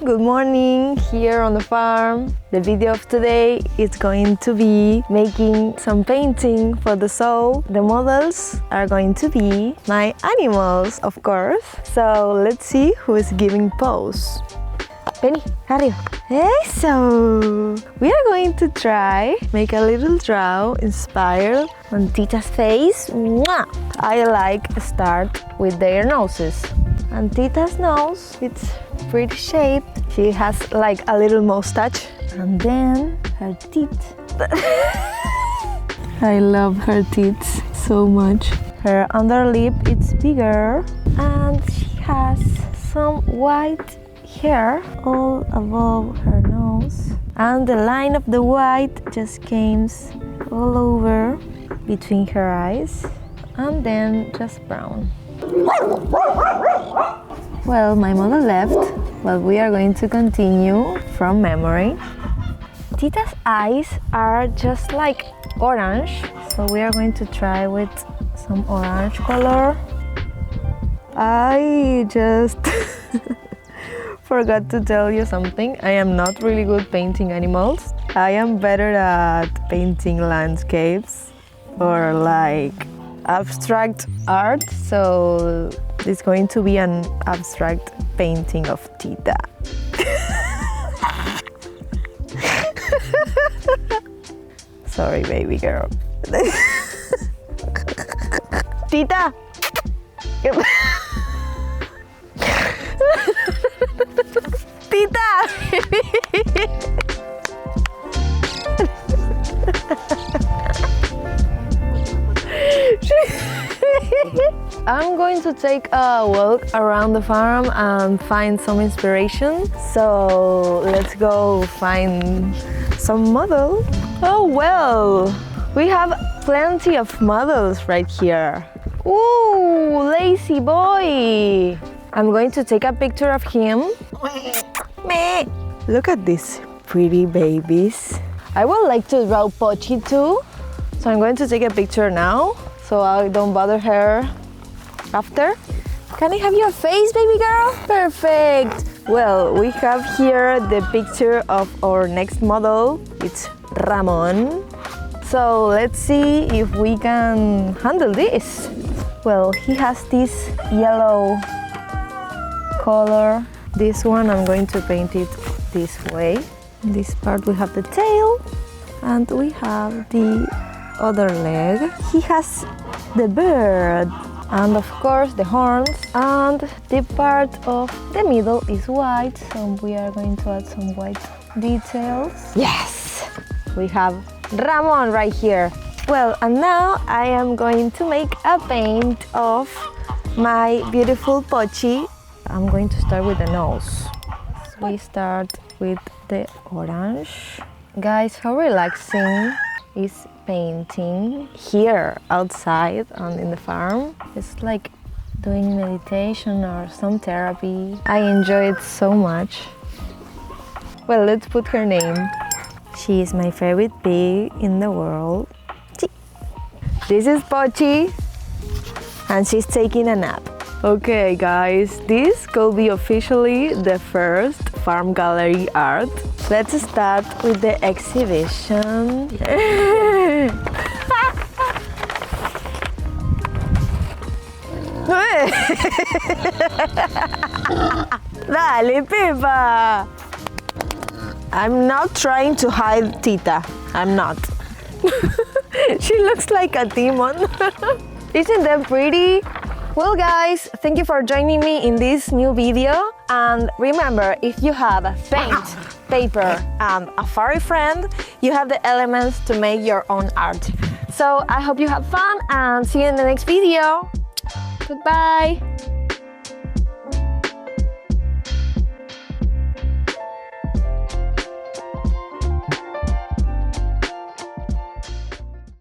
good morning here on the farm. The video of today is going to be making some painting for the show. The models are going to be my animals, of course. So let's see who is giving pose. Penny, arriba. So we are going to try make a little draw inspired on Tita's face. Mwah! I like start with their noses. And Tita's nose, it's pretty shaped. She has like a little mustache. And then her teeth. I love her teeth so much. Her underlip it's bigger and she has some white hair all above her nose. And the line of the white just came all over between her eyes. And then just brown. Well, my mother left, but we are going to continue from memory. Tita's eyes are just like orange, so we are going to try with some orange color. I just forgot to tell you something. I am not really good painting animals. I am better at painting landscapes or like abstract art, so it's going to be an abstract painting of Tita. Sorry, baby girl. Tita! Tita! I'm going to take a walk around the farm and find some inspiration. So let's go find some model. Oh well, we have plenty of models right here. Ooh, lazy boy. I'm going to take a picture of him. Look at these pretty babies. I would like to draw Pochi too. So I'm going to take a picture now so I don't bother her after. Can I have your face, baby girl? Perfect. Well, we have here the picture of our next model. It's Ranom. So let's see if we can handle this. Well, he has this yellow color. This one I'm going to paint it this way. In this part we have the tail and we have the other leg. He has the bird and of course the horns, and the part of the middle is white, so we are going to add some white details. Yes! We have Ramon right here. Well, and now I am going to make a paint of my beautiful Pochi. I'm going to start with the nose. We start with the orange. Guys, how relaxing is painting here outside and in the farm. It's like doing meditation or some therapy. I enjoy it so much. Well, let's put her name. She is my favorite pig in the world. This is Pochi and she's taking a nap. Okay guys, this could be officially the first farm gallery art. Let's start with the exhibition. Dale, Pepa! I'm not trying to hide Tita. I'm not. She looks like a demon. Isn't that pretty? Well guys, thank you for joining me in this new video. And remember, if you have paint, paper and a furry friend, you have the elements to make your own art. So I hope you have fun and see you in the next video. Goodbye!